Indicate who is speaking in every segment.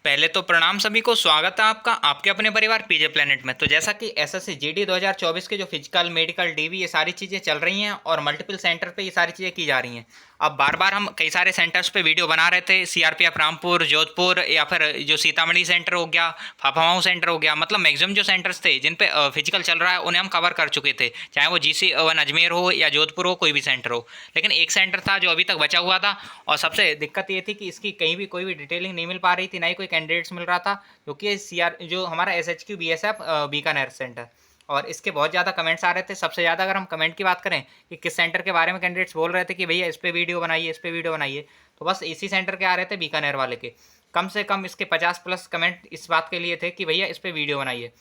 Speaker 1: पहले तो प्रणाम सभी को, स्वागत है आपका आपके अपने परिवार पीजे प्लेनेट में। तो जैसा कि एसएससी जीडी 2024 के जो फिजिकल मेडिकल डीवी ये सारी चीज़ें चल रही हैं और मल्टीपल सेंटर पे ये सारी चीज़ें की जा रही हैं। अब बार बार हम कई सारे सेंटर्स पे वीडियो बना रहे थे, सीआरपीएफ रामपुर, जोधपुर या फिर जो सीतामढ़ी सेंटर हो गया, फाफामाऊ सेंटर हो गया, मतलब मैक्सिमम जो सेंटर्स थे जिन पे फिजिकल चल रहा है उन्हें हम कवर कर चुके थे, चाहे वो GC1 अजमेर हो या जोधपुर हो, कोई भी सेंटर हो। लेकिन एक सेंटर था जो अभी तक बचा हुआ था और सबसे दिक्कत ये थी कि इसकी कहीं भी कोई भी डिटेलिंग नहीं मिल पा रही थी, ना ही कोई कैंडिडेट्स मिल रहा था, क्योंकि जो हमारा SHQ BSF बीकानेर सेंटर, और इसके बहुत ज़्यादा कमेंट्स आ रहे थे। सबसे ज़्यादा अगर हम कमेंट की बात करें कि किस सेंटर के बारे में कैंडिडेट्स बोल रहे थे कि भैया इस पे वीडियो बनाइए, इस पे वीडियो बनाइए, तो बस इसी सेंटर के आ रहे थे, बीकानेर वाले के। कम से कम इसके 50+ कमेंट इस बात के लिए थे कि भैया इस पे वीडियो बनाइए।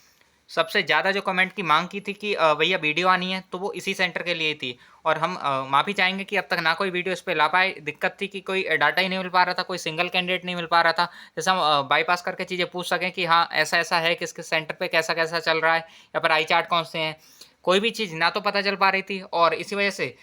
Speaker 1: सबसे ज़्यादा जो कमेंट की मांग की थी कि भैया वीडियो आनी है, तो वो इसी सेंटर के लिए थी। और हम माफ़ी चाहेंगे कि अब तक ना कोई वीडियो इस पे ला पाए। दिक्कत थी कि कोई डाटा ही नहीं मिल पा रहा था, कोई सिंगल कैंडिडेट नहीं मिल पा रहा था, जैसे हम बाईपास करके चीज़ें पूछ सकें कि हाँ ऐसा ऐसा है, किस किस सेंटर पे कैसा कैसा चल रहा है, या फिर आई चार्ट कौन से हैं। कोई भी चीज़ ना तो पता चल पा रही थी, और इसी वजह से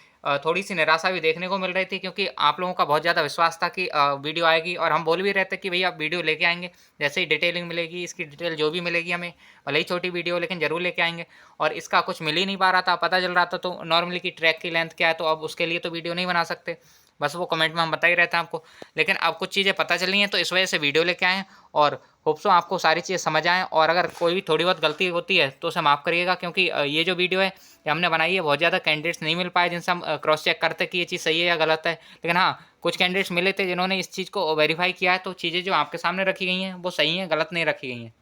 Speaker 1: थोड़ी सी निराशा भी देखने को मिल रही थी, क्योंकि आप लोगों का बहुत ज़्यादा विश्वास था कि वीडियो आएगी, और हम बोल भी रहे थे कि भैया आप वीडियो लेके आएंगे, जैसे ही डिटेलिंग मिलेगी, इसकी डिटेल जो भी मिलेगी हमें, भले ही छोटी वीडियो लेकिन ज़रूर लेके आएंगे। और इसका कुछ मिल ही नहीं पा रहा था, पता चल रहा था तो नॉर्मली कि ट्रैक की लेंथ क्या है, तो अब उसके लिए तो वीडियो नहीं बना सकते, बस वो कमेंट में हम बता ही रहते हैं आपको। लेकिन अब कुछ चीज़ें पता चली हैं, तो इस वजह से वीडियो लेके आए हैं, और होप सो आपको सारी चीज़ें समझ आएँ, और अगर कोई भी थोड़ी बहुत गलती होती है तो उसे माफ़ करिएगा, क्योंकि ये जो वीडियो है ये हमने बनाई है, बहुत ज़्यादा कैंडिडेट्स नहीं मिल पाए जिनसे हम क्रॉस चेक करते कि ये चीज़ सही है या गलत है। लेकिन हाँ, कुछ कैंडिडेट्स मिले थे जिन्होंने इस चीज़ को वेरीफाई किया है, तो चीज़ें जो आपके सामने रखी गई हैं वो सही हैं, गलत नहीं रखी गई हैं।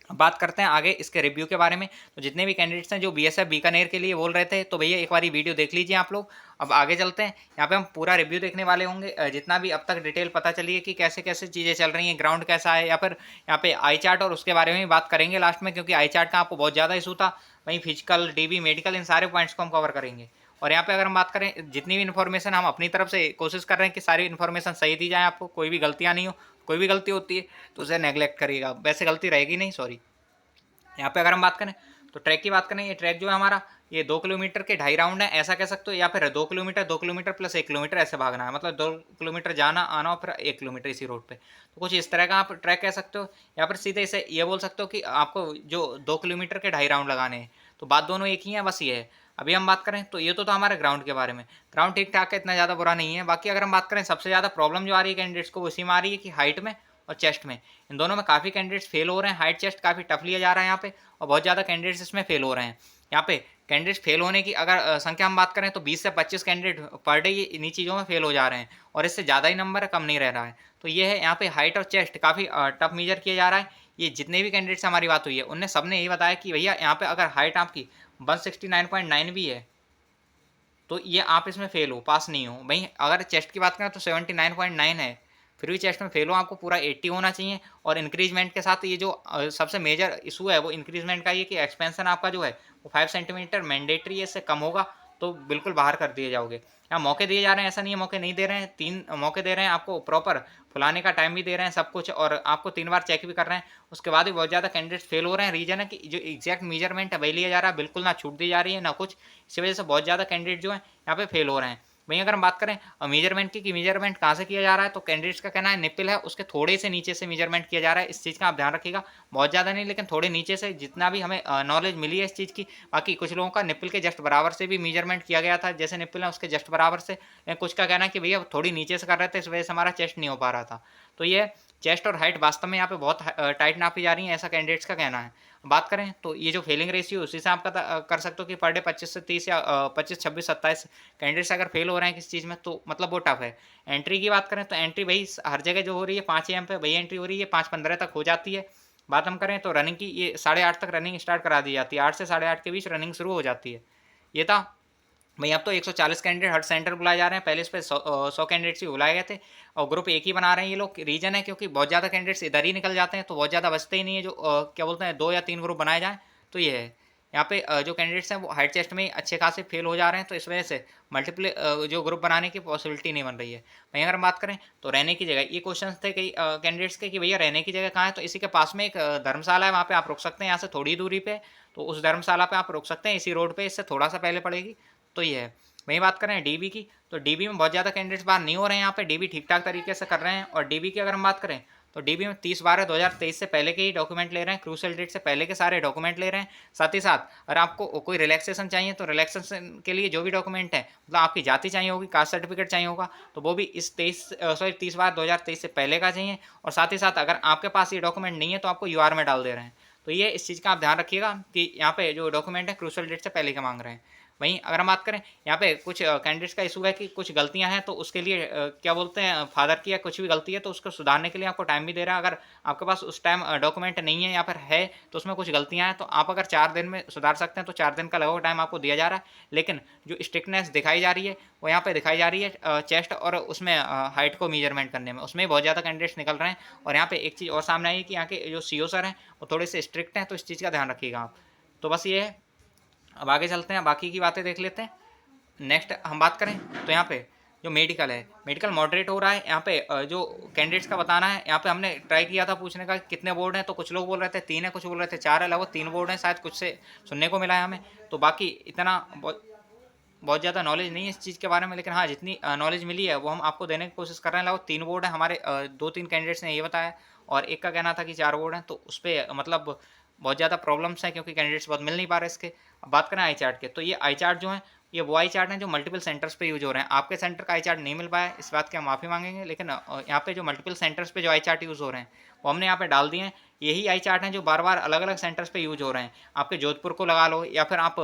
Speaker 1: अब बात करते हैं आगे इसके रिव्यू के बारे में। तो जितने भी कैंडिडेट्स हैं जो BSF बीकानेर के लिए बोल रहे थे, तो भैया एक बार वीडियो देख लीजिए आप लोग। अब आगे चलते हैं, यहाँ पे हम पूरा रिव्यू देखने वाले होंगे, जितना भी अब तक डिटेल पता चली है कि कैसे कैसे चीज़ें चल रही हैं, ग्राउंड कैसा है, या फिर यहाँ पे आई चार्ट और उसके बारे में भी बात करेंगे लास्ट में, क्योंकि आई चार्ट का आपको बहुत ज़्यादा इशू था। वहीं फिजिकल, DB, मेडिकल, इन सारे पॉइंट्स को हम कवर करेंगे। और यहाँ पे अगर हम बात करें, जितनी भी इन्फॉर्मेशन हम अपनी तरफ से कोशिश कर रहे हैं कि सारी इन्फॉर्मेशन सही दी जाए, आपको कोई भी गलतियाँ नहीं हो। कोई भी गलती होती है तो उसे नेगलेक्ट करिएगा, वैसे गलती रहेगी नहीं, सॉरी। यहाँ पे अगर हम बात करें तो ट्रैक की बात करें, ये ट्रैक जो है हमारा, ये 2 किलोमीटर के 2.5 राउंड है, ऐसा कह सकते हो, या फिर 2 किलोमीटर प्लस 1 किलोमीटर ऐसे भागना है, मतलब 2 किलोमीटर जाना आना और फिर 1 किलोमीटर इसी रोड पे। तो कुछ इस तरह का आप ट्रैक कह सकते हो, या फिर सीधे इसे ये बोल सकते हो कि आपको जो 2 किलोमीटर के 2.5 राउंड लगाने हैं। तो बात दोनों एक ही है, बस ये है। अभी हम बात करें तो ये तो था हमारे ग्राउंड के बारे में। ग्राउंड ठीक ठाक है, इतना ज़्यादा बुरा नहीं है। बाकी अगर हम बात करें, सबसे ज़्यादा प्रॉब्लम जो आ रही है कैंडिडेट्स को, उसी में आ रही है कि हाइट में और चेस्ट में। इन दोनों में काफ़ी कैंडिडेट्स फेल हो रहे हैं। हाइट चेस्ट काफ़ी टफ लिया जा रहा है यहाँ पे, और बहुत ज़्यादा कैंडिडेट्स इसमें फेल हो रहे हैं। यहाँ पे कैंडिडेट्स फेल होने की अगर संख्या हम बात करें तो 20 से 25 कैंडिडेट पर डे ये इन्हीं चीज़ों में फेल हो जा रहे हैं, और इससे ज़्यादा ही नंबर है, कम नहीं रह रहा है। तो ये है, यहाँ पे हाइट और चेस्ट काफ़ी टफ मेजर किया जा रहा है। ये जितने भी कैंडिडेट से हमारी बात हुई है उनने सबने यही बताया कि भैया यहाँ पे अगर हाइट आपकी 169.9 भी है तो ये आप इसमें फेल हो, पास नहीं हो। भाई अगर चेस्ट की बात करें तो 79.9 है, फिर भी चेस्ट में फेल हो, आपको पूरा 80 होना चाहिए। और इंक्रीजमेंट के साथ ये जो सबसे मेजर इशू है वो इंक्रीजमेंट का, ये कि एक्सपेंशन आपका जो है वो 5 सेंटीमीटर मैंडेटरी है, इससे कम होगा तो बिल्कुल बाहर कर दिए जाओगे। यहाँ मौके दिए जा रहे हैं, ऐसा नहीं है मौके नहीं दे रहे हैं, 3 मौके दे रहे हैं आपको, प्रॉपर फुलाने का टाइम भी दे रहे हैं, सब कुछ, और आपको 3 बार चेक भी कर रहे हैं। उसके बाद भी बहुत ज़्यादा कैंडिडेट्स फेल हो रहे हैं। रीजन है कि जो एग्जैक्ट मेजरमेंट है वही लिया जा रहा है, बिल्कुल ना छूट दी जा रही है ना कुछ। इसी वजह से बहुत ज़्यादा कैंडिडेट जो है यहाँ पे फेल हो रहे हैं। वहीं अगर हम बात करें मेजरमेंट की, कि मेजरमेट कहाँ से किया जा रहा है, तो कैंडिडेट्स का कहना है निप्पल है उसके थोड़े से नीचे से मेजरमेंट किया जा रहा है। इस चीज़ का आप ध्यान रखिएगा, बहुत ज़्यादा नहीं लेकिन थोड़े नीचे से, जितना भी हमें नॉलेज मिली है इस चीज़ की। बाकी कुछ लोगों का निप्पल के जस्ट बराबर से भी मेजरमेंट किया गया था, जैसे निप्पल है उसके जस्ट बराबर से। कुछ का कहना है कि भैया थोड़ी नीचे से कर रहे थे, इस वजह से हमारा चेस्ट नहीं हो पा रहा था। तो ये चेस्ट और हाइट वास्तव में यहाँ पे बहुत टाइट नापी जा रही है, ऐसा कैंडिडेट्स का कहना है। बात करें तो ये जो फेलिंग रेशियो, उसी से आप पता कर सकते हो कि पर डे 25 से 30 या 25, 26, 27 कैंडिडेट्स अगर फेल हो रहे हैं किसी चीज़ में, तो मतलब वो टफ है। एंट्री की बात करें तो एंट्री भाई हर जगह जो हो रही है 5 AM पे वही एंट्री हो रही है, 5:15 तक हो जाती है। बात हम करें तो रनिंग की, ये 8:30 तक रनिंग स्टार्ट करा दी जाती है, 8 से 8:30 के बीच रनिंग शुरू हो जाती है। ये था भाई। अब तो 140 कैंडिडेट हर सेंटर बुलाए जा रहे हैं, पहले इस पे 100 कैंडिडेट्स ही बुलाए गए थे, और ग्रुप एक ही बना रहे हैं ये लोग। रीजन है क्योंकि बहुत ज़्यादा कैंडिडेट्स इधर ही निकल जाते हैं, तो बहुत ज़्यादा बचते ही नहीं है, जो क्या बोलते हैं 2 या 3 ग्रुप बनाए जाएँ। तो ये है, यहाँ पे जो कैंडिडेट्स हैं वो हाइट चेस्ट में ही अच्छे खासे फेल हो जा रहे हैं, तो इस वजह से मल्टीपल जो ग्रुप बनाने की पॉसिबिलिटी नहीं बन रही है। वहीं अगर हम बात करें तो रहने की जगह, ये क्वेश्चन थे कई कैंडिडेट्स के कि भैया रहने की जगह कहाँ है, तो इसी के पास में एक धर्मशाला है, वहाँ पे आप रुक सकते हैं, यहाँ से थोड़ी दूरी पे। तो उस धर्मशाला पे आप रुक सकते हैं, इसी रोड पे, इससे थोड़ा सा पहले पड़ेगी। तो ये है। वहीं बात करें डीबी की, तो डीबी में बहुत ज़्यादा कैंडिडेट्स बाहर नहीं हो रहे हैं, यहाँ पे डीबी ठीक ठाक तरीके से कर रहे हैं। और डीबी की अगर हम बात करें तो डीबी में 30/12/2023 से पहले के ही डॉक्यूमेंट ले रहे हैं, क्रूशियल डेट से पहले के सारे डॉक्यूमेंट ले रहे हैं। साथ ही साथ अगर आपको कोई रिलैक्सेशन चाहिए तो रिलैक्सेशन के लिए जो भी डॉक्यूमेंट है, मतलब आपकी जाति चाहिए होगी, कास्ट सर्टिफिकेट चाहिए होगा, तो वो भी इस 30/12/2023 से पहले का चाहिए। और साथ ही साथ अगर आपके पास ये डॉक्यूमेंट नहीं है तो आपको यूआर में डाल दे रहे हैं। तो ये इस चीज़ का आप ध्यान रखिएगा कि यहाँ पे जो डॉक्यूमेंट है क्रूशियल डेट से पहले के मांग रहे हैं। वहीं अगर हम बात करें यहाँ पे कुछ कैंडिडेट्स का इशू है कि कुछ गलतियां हैं, तो उसके लिए क्या बोलते हैं, फादर की या कुछ भी गलती है तो उसको सुधारने के लिए आपको टाइम भी दे रहा है। अगर आपके पास उस टाइम डॉक्यूमेंट नहीं है या फिर है तो उसमें कुछ गलतियां हैं, तो आप अगर 4 दिन में सुधार सकते हैं तो 4 दिन का लगभग टाइम आपको दिया जा रहा है। लेकिन जो स्ट्रिक्टनेस दिखाई जा रही है वो यहाँ पे दिखाई जा रही है चेस्ट और उसमें हाइट को मेजरमेंट करने में, उसमें बहुत ज़्यादा कैंडिडेट्स निकल रहे हैं। और यहाँ पे एक चीज़ और सामने आई है कि यहाँ के जो सीओ सर हैं वो थोड़े से स्ट्रिक्ट हैं, तो इस चीज़ का ध्यान रखिएगा आप। तो बस ये है। अब आगे चलते हैं, बाकी की बातें देख लेते हैं। नेक्स्ट हम बात करें तो यहाँ पे जो मेडिकल है, मेडिकल मॉडरेट हो रहा है। यहाँ पे जो कैंडिडेट्स का बताना है, यहाँ पे हमने ट्राई किया था पूछने का कितने बोर्ड हैं, तो कुछ लोग बोल रहे थे 3 है, कुछ बोल रहे थे 4 है, लगभग 3 बोर्ड हैं शायद, कुछ से सुनने को मिला है हमें। तो बाकी इतना बहुत ज़्यादा नॉलेज नहीं है इस चीज़ के बारे में, लेकिन हाँ जितनी नॉलेज मिली है वो हम आपको देने की कोशिश कर रहे हैं। लगभग 3 बोर्ड है हमारे, 2-3 कैंडिडेट्स ने ये बताया और एक का कहना था कि 4 बोर्ड हैं। तो उस पर मतलब बहुत ज़्यादा प्रॉब्लम्स हैं क्योंकि कैंडिडेट्स बहुत मिल नहीं पा रहे इसके। अब बात करें आई चार्ट के, तो ये आई चार्ट जो है ये वो आई चार्ट हैं जो मल्टीपल सेंटर्स पे यूज हो रहे हैं। आपके सेंटर का आई चार्ट नहीं मिल पाया, इस बात की हम माफ़ी मांगेंगे, लेकिन यहाँ पे जो मल्टीपल सेंटर्स पे जो आई चार्ट यूज़ हो रहे हैं वो हमने यहाँ पे डाल दिए हैं। यही आई चार्ट हैं जो बार बार अलग अलग सेंटर्स पे यूज हो रहे हैं। आपके जोधपुर को लगा लो या फिर आप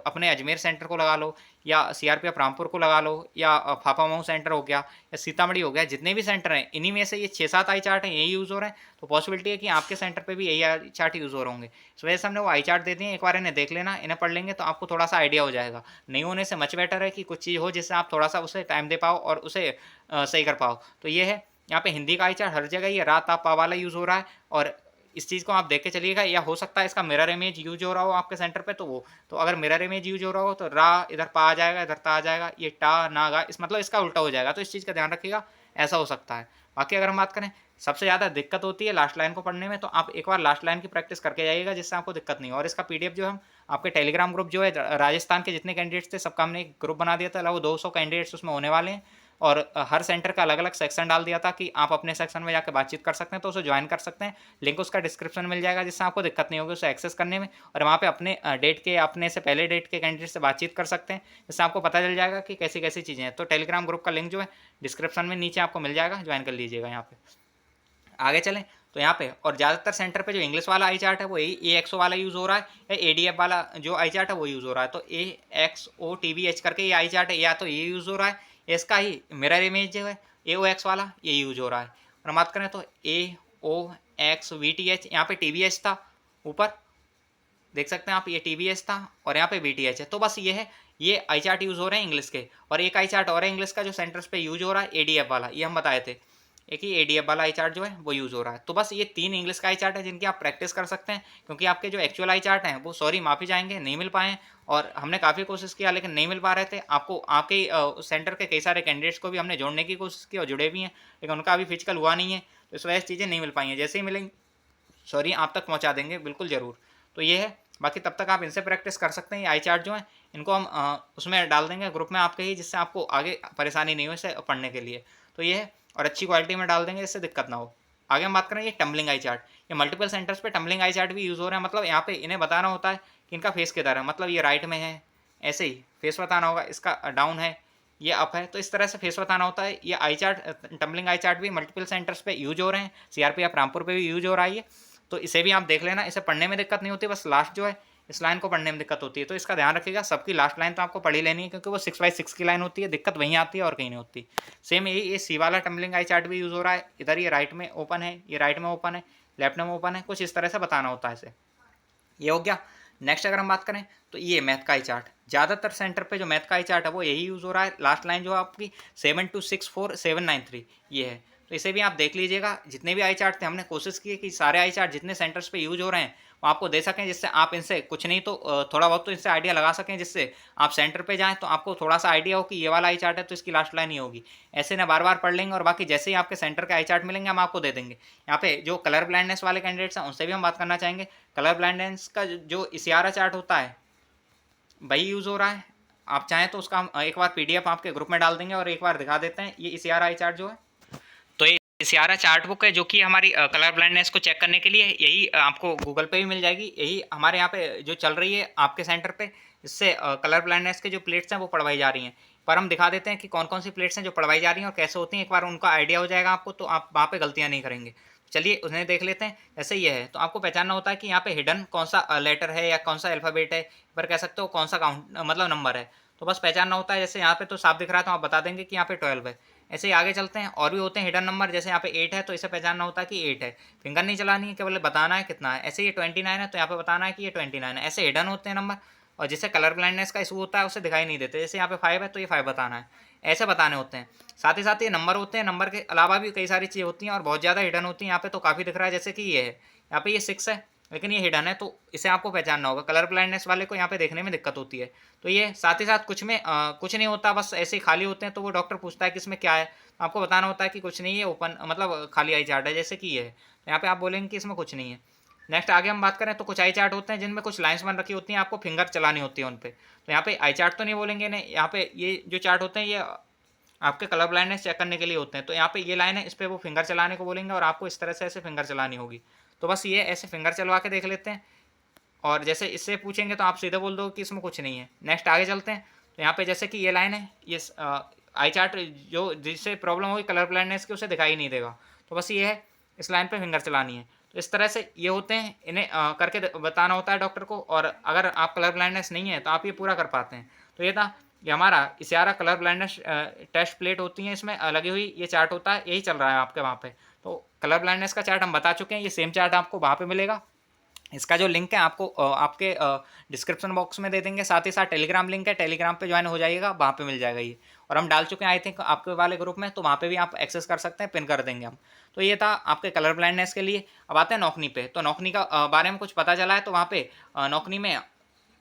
Speaker 1: अपने अजमेर सेंटर को लगा लो या सीआरपीएफ रामपुर को लगा लो या फाफामऊ सेंटर हो गया या सीतामढ़ी हो गया, जितने भी सेंटर हैं इन्हीं में से ये 6-7 आई चार्ट हैं यही यूज़ हो रहे हैं। तो पॉसिबिलिटी है कि आपके सेंटर पे भी यही आई चार्ट यूज़ हो रहे होंगे। इस वजह से हमने वो आई चार्ट दे दिए, एक बार इन्हें देख लेना, इन्हें पढ़ लेंगे तो आपको थोड़ा सा आइडिया हो जाएगा। नहीं होने से मच बेटर है कि कुछ चीज़ हो जिससे आप थोड़ा सा उसे टाइम दे पाओ और उसे सही कर पाओ। तो ये है, यहाँ पे हिंदी का आई चार्ट हर जगह ये रा ता पा वाला यूज़ हो रहा है और इस चीज़ को आप देख के चलिएगा। या हो सकता है इसका मिरर इमेज यूज हो रहा हो आपके सेंटर पे, तो वो तो अगर मिरर इमेज यूज हो रहा हो तो रा इधर पा आ जाएगा, इधर ता आ जाएगा, ये टा ना गा इस मतलब इसका उल्टा हो जाएगा। तो इस चीज़ का ध्यान रखिएगा, ऐसा हो सकता है। बाकी अगर हम बात करें सबसे ज़्यादा दिक्कत होती है लास्ट लाइन को पढ़ने में, तो आप एक बार लास्ट लाइन की प्रैक्टिस करके जाइएगा जिससे आपको दिक्कत नहीं हो। और इसका पीडीएफ जो हम आपके टेलीग्राम ग्रुप जो है राजस्थान के जितने कैंडिडेट्स थे सबका हमने एक ग्रुप बना दिया था, लगभग 200 कैंडिडेट्स उसमें होने वाले हैं। और हर सेंटर का अलग अलग सेक्शन डाल दिया था कि आप अपने सेक्शन में जाकर बातचीत कर सकते हैं, तो उसे ज्वाइन कर सकते हैं। लिंक उसका डिस्क्रिप्शन में मिल जाएगा जिससे आपको दिक्कत नहीं होगी उसे एक्सेस करने में। और वहाँ पे अपने डेट के अपने से पहले डेट के कैंडिडेट से बातचीत कर सकते हैं, जिससे आपको पता चल जाएगा कि कैसी कैसी चीज़ें हैं। तो टेलीग्राम ग्रुप का लिंक जो है डिस्क्रिप्शन में नीचे आपको मिल जाएगा, ज्वाइन कर लीजिएगा। यहाँ पे आगे चलें तो यहाँ पे और ज़्यादातर सेंटर पे जो इंग्लिश वाला आई चार्ट है वो AXO वाला यूज़ हो रहा है, या ADF वाला जो आई चार्ट है वो यूज़ हो रहा है। तो AXOTVH करके ये आई चार्ट है, या तो ये यूज़ हो रहा है, इसका ही मिरर इमेज जो है AOX वाला ये यूज़ हो रहा है। और हम बात करें तो AOXVTH, यहाँ पे TVH था ऊपर, देख सकते हैं आप, ये TVH था और यहाँ पे VTH है। तो बस ये है, ये आई चार्ट यूज़ हो रहे हैं इंग्लिश के। और एक आई चार्ट और है इंग्लिश का जो सेंटर्स पे यूज हो रहा है ADF वाला, ये हम बताए थे। एक ही ADF वाला आई चार्ट जो है वो यूज़ हो रहा है। तो बस ये 3 इंग्लिश का आई चार्ट है जिनकी आप प्रैक्टिस कर सकते हैं, क्योंकि आपके जो एक्चुअल आई चार्ट हैं वो सॉरी माफ़ी चाहेंगे नहीं मिल पाए हैं। और हमने काफ़ी कोशिश किया लेकिन नहीं मिल पा रहे थे। आपको आपके सेंटर के कई सारे कैंडिडेट्स को भी हमने जोड़ने की कोशिश की और जुड़े भी हैं, लेकिन उनका अभी फिजिकल हुआ नहीं है, तो इस वजह से चीज़ें नहीं मिल पाई हैं। जैसे ही मिलेंगी सॉरी आप तक पहुँचा देंगे बिल्कुल ज़रूर। तो ये है, बाकी तब तक आप इनसे प्रैक्टिस कर सकते हैं। ये आई चार्ट जो है इनको हम उसमें डाल देंगे ग्रुप में आपके ही, जिससे आपको आगे परेशानी नहीं हो इसे पढ़ने के लिए। तो ये है, और अच्छी क्वालिटी में डाल देंगे जिससे दिक्कत ना हो। आगे हम बात करें ये टम्बलिंग आई चार्ट, ये मल्टीपल सेंटर्स पे टम्बलिंग आई चार्ट भी यूज़ हो रहे हैं। मतलब यहाँ पे इन्हें बताना होता है कि इनका फेस किधर है, मतलब ये राइट में है ऐसे ही फेस बताना होगा, इसका डाउन है ये अप है, तो इस तरह से फेस बताना होता है। ये आई चार्ट टम्बलिंग आई चार्ट भी मल्टीपल सेंटर्स पे यूज हो रहे हैं, CRPF रामपुर पे भी यूज हो रहा है ये। तो इसे भी आप देख लेना, इसे पढ़ने में दिक्कत नहीं होती, बस लास्ट जो है इस लाइन को पढ़ने में दिक्कत होती है। तो इसका ध्यान रखिएगा, सबकी लास्ट लाइन तो आपको पढ़ी लेनी है क्योंकि वो 6x6 की लाइन होती है, दिक्कत वहीं आती है और कहीं नहीं होती। सेम ये सी वाला टम्बलिंग आई चार्ट भी यूज़ हो रहा है, इधर ये राइट में ओपन है, ये राइट में ओपन है, लेफ्ट में ओपन है, कुछ इस तरह से बताना होता है इसे। ये हो गया। नेक्स्ट अगर हम बात करें तो ये मैथ का आई चार्ट, ज़्यादातर सेंटर पे जो मैथ का आई चार्ट है वो यही यूज़ हो रहा है। लास्ट लाइन जो आपकी 7264793 ये है, तो इसे भी आप देख लीजिएगा। जितने भी आई चार्ट थे हमने कोशिश की है कि सारे आई चार्ट जितने सेंटर्स पे यूज हो रहे हैं वो आपको दे सकें, जिससे आप इनसे कुछ नहीं तो थोड़ा बहुत तो इनसे आइडिया लगा सकें, जिससे आप सेंटर पे जाएं तो आपको थोड़ा सा आइडिया हो कि ये वाला आई चार्ट है तो इसकी लास्ट लाइन ही होगी। ऐसे ना बार बार पढ़ लेंगे और बाकी जैसे ही आपके सेंटर के आई चार्ट मिलेंगे हम आपको दे देंगे। यहाँ पे जो कलर ब्लाइंडनेस वाले कैंडिडेट्स हैं उनसे भी हम बात करना चाहेंगे। कलर ब्लाइंडनेस का जो इशारा चार्ट होता है वही यूज़ हो रहा है। आप चाहें तो उसका हम एक बार PDF आपके ग्रुप में डाल देंगे और एक बार दिखा देते हैं। ये इशारा आई चार्ट जो है, तो ये इसियारा चार्ट बुक है जो कि हमारी कलर ब्लाइंडनेस को चेक करने के लिए, यही आपको गूगल पे भी मिल जाएगी। यही हमारे यहाँ पे जो चल रही है आपके सेंटर पे, इससे कलर ब्लाइंडनेस के जो प्लेट्स हैं वो पढ़वाई जा रही हैं। पर हम दिखा देते हैं कि कौन कौन सी प्लेट्स हैं जो पढ़वाई जा रही हैं और कैसे होती हैं। एक बार उनका आइडिया हो जाएगा आपको तो आप वहाँ पे गलतियाँ नहीं करेंगे। चलिए उन्हें देख लेते हैं। जैसे ये है तो आपको पहचानना होता है कि यहाँ पे हिडन कौन सा लेटर है या कौन सा अल्फ़ाबेट है, पर कह सकते हो कौन सा काउंट मतलब नंबर है। तो बस पहचानना होता है। जैसे यहाँ पे तो साफ दिख रहा है तो आप बता देंगे कि यहाँ पे 12 है। ऐसे ही आगे चलते हैं, और भी होते हैं हिडन नंबर। जैसे यहाँ पे 8 है तो इसे पहचानना होता है कि 8 है, फिंगर नहीं चलानी है, केवल बताना है कितना है। ऐसे ये 29 है तो यहाँ पे बताना है कि ये 29 है। ऐसे हिडन होते हैं नंबर। और जिसे कलर ब्लाइंडनेस का इशू होता है उसे दिखाई नहीं देते। जैसे यहाँ पे 5 है तो ये 5 बताना है, ऐसे बताने होते हैं। साथ ही साथ ये नंबर होते हैं, नंबर के अलावा भी कई सारी चीज़ें होती हैं और बहुत ज़्यादा हिडन होती हैं। यहाँ पे तो काफ़ी दिख रहा है, जैसे कि ये है, यहाँ पे ये 6 है लेकिन ये हिडन है, तो इसे आपको पहचानना होगा। कलर ब्लाइंडनेस वाले को यहाँ पे देखने में दिक्कत होती है। तो ये साथ ही साथ कुछ में कुछ नहीं होता, बस ऐसे ही खाली होते हैं। तो वो डॉक्टर पूछता है कि इसमें क्या है, तो आपको बताना होता है कि कुछ नहीं है, ओपन मतलब खाली आई चार्ट है, जैसे कि ये है। तो यहाँ पे आप बोलेंगे कि इसमें कुछ नहीं है। नेक्स्ट आगे हम बात करें तो कुछ आई चार्ट होते हैं जिनमें कुछ लाइंस बन रखी होती हैं, आपको फिंगर चलानी होती है उन पर। तो यहाँ पे आई चार्ट तो नहीं बोलेंगे नहीं, यहाँ पे ये जो चार्ट होते हैं ये आपके कलर ब्लाइंडनेस चेक करने के लिए होते हैं। तो यहाँ पे ये लाइन है, इस पर वो फिंगर चलाने को बोलेंगे और आपको इस तरह से ऐसे फिंगर चलानी होगी। तो बस ये ऐसे फिंगर चलवा के देख लेते हैं, और जैसे इससे पूछेंगे तो आप सीधे बोल दो कि इसमें कुछ नहीं है। नेक्स्ट आगे चलते हैं। तो यहाँ पे जैसे कि ये लाइन है, ये आई चार्ट जो जिससे प्रॉब्लम होगी कलर ब्लाइंडनेस की उसे दिखाई नहीं देगा। तो बस ये है, इस लाइन पे फिंगर चलानी है। तो इस तरह से ये होते हैं, इन्हें करके बताना होता है डॉक्टर को। और अगर आप कलर ब्लाइंडनेस नहीं है तो आप ये पूरा कर पाते हैं। तो ये था ये हमारा इसियारा कलर ब्लाइंडनेस टेस्ट प्लेट होती है, इसमें लगी हुई ये चार्ट होता है, यही चल रहा है आपके वहाँ पे। तो कलर ब्लाइंडनेस का चार्ट हम बता चुके हैं, ये सेम चार्ट आपको वहाँ पे मिलेगा। इसका जो लिंक है आपको आपके डिस्क्रिप्शन बॉक्स में दे देंगे। साथ ही साथ टेलीग्राम लिंक है, टेलीग्राम पे ज्वाइन हो जाइएगा, वहाँ पे मिल जाएगा ये। और हम डाल चुके हैं आई थिंक आपके वाले ग्रुप में, तो वहाँ पे भी आप एक्सेस कर सकते हैं, पिन कर देंगे हम। तो ये था आपके कलर ब्लाइंडनेस के लिए। अब आते हैं नौकनी पे। तो नौकनी का बारे में कुछ पता चला है, तो वहाँ पे नौकनी में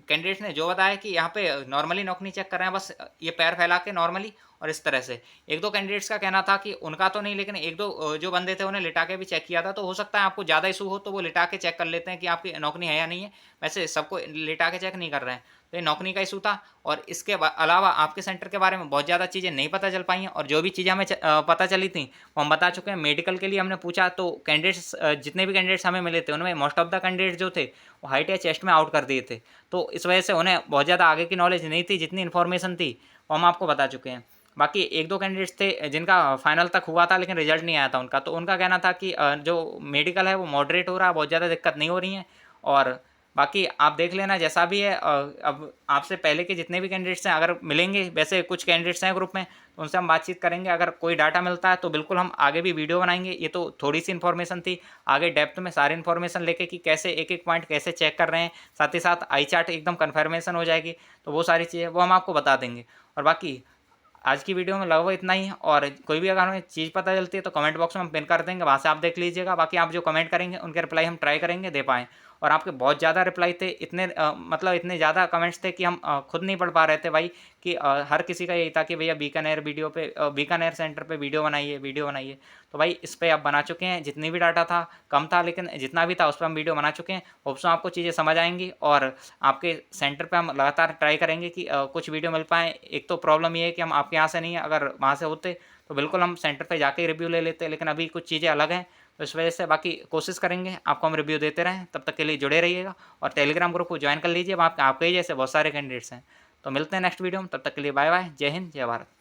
Speaker 1: कैंडिडेट्स ने जो बताया कि यहाँ पे नॉर्मली नौकरी चेक कर रहे हैं, बस ये पैर फैला के नॉर्मली और इस तरह से। एक दो कैंडिडेट्स का कहना था कि उनका तो नहीं, लेकिन एक दो जो बंदे थे उन्हें लिटा के भी चेक किया था। तो हो सकता है आपको ज़्यादा इशू हो तो वो लिटा के चेक कर लेते हैं कि आपकी नौकरी है या नहीं है। वैसे सबको लिटा के चेक नहीं कर रहे हैं। तो ये नौकरी का इशू था। और इसके अलावा आपके सेंटर के बारे में बहुत ज़्यादा चीज़ें नहीं पता चल पाई हैं, और जो भी चीज़ें हमें पता चली थी वो हम बता चुके हैं। मेडिकल के लिए हमने पूछा तो कैंडिडेट्स जितने भी कैंडिडेट्स हमें मिले थे उनमें मोस्ट ऑफ द कैंडिडेट्स जो थे वो हाइट या चेस्ट में आउट कर दिए थे। तो इस वजह से उन्हें बहुत ज़्यादा आगे की नॉलेज नहीं थी, जितनी इन्फॉर्मेशन थी वो हम आपको बता चुके हैं। बाकी एक दो कैंडिडेट्स थे जिनका फाइनल तक हुआ था लेकिन रिजल्ट नहीं आया था उनका, तो उनका कहना था कि जो मेडिकल है वो मॉडरेट हो रहा है, बहुत ज़्यादा दिक्कत नहीं हो रही है। और बाकी आप देख लेना जैसा भी है। अब आपसे पहले के जितने भी कैंडिडेट्स हैं अगर मिलेंगे, वैसे कुछ कैंडिडेट्स हैं ग्रुप में, तो उनसे हम बातचीत करेंगे। अगर कोई डाटा मिलता है तो बिल्कुल हम आगे भी वीडियो बनाएंगे। ये तो थोड़ी सी इन्फॉर्मेशन थी, आगे डेप्थ में सारी इन्फॉर्मेशन लेके कि कैसे एक एक पॉइंट कैसे चेक कर रहे हैं, साथ ही साथ आई चार्ट एकदम कन्फर्मेशन हो जाएगी। तो वो सारी चीज़ें वो हम आपको बता देंगे। और बाकी आज की वीडियो में लगभग इतना ही है। और कोई भी अगर हमें चीज़ पता चलती है तो कमेंट बॉक्स में हम पिन कर देंगे, वहाँ से आप देख लीजिएगा। बाकी आप जो कमेंट करेंगे उनके रिप्लाई हम ट्राई करेंगे दे पाएँ। और आपके बहुत ज़्यादा रिप्लाई थे, इतने मतलब इतने ज़्यादा कमेंट्स थे कि हम खुद नहीं पढ़ पा रहे थे भाई। कि हर किसी का यही था कि भैया बीकानेर वीडियो पे बीकानेर सेंटर पे वीडियो बनाइए वीडियो बनाइए। तो भाई इस पर आप बना चुके हैं, जितनी भी डाटा था कम था लेकिन जितना भी था उस पर हम वीडियो बना चुके हैं। होप सो आपको चीज़ें समझ आएंगी, और आपके सेंटर पे हम लगातार ट्राई करेंगे कि कुछ वीडियो मिल पाएँ। एक तो प्रॉब्लम ये है कि हम आपके यहाँ से नहीं है, अगर वहाँ से होते तो बिल्कुल हम सेंटर पे जाके ही रिव्यू ले लेते, लेकिन अभी कुछ चीज़ें अलग हैं। तो इस वजह से बाकी कोशिश करेंगे आपको हम रिव्यू देते रहें। तब तक के लिए जुड़े रहिएगा और टेलीग्राम ग्रुप को ज्वाइन कर लीजिए, वहाँ आपके ही जैसे बहुत सारे कैंडिडेट्स हैं। तो मिलते हैं नेक्स्ट वीडियो में, तब तक के लिए बाय बाय, जय हिंद जय भारत।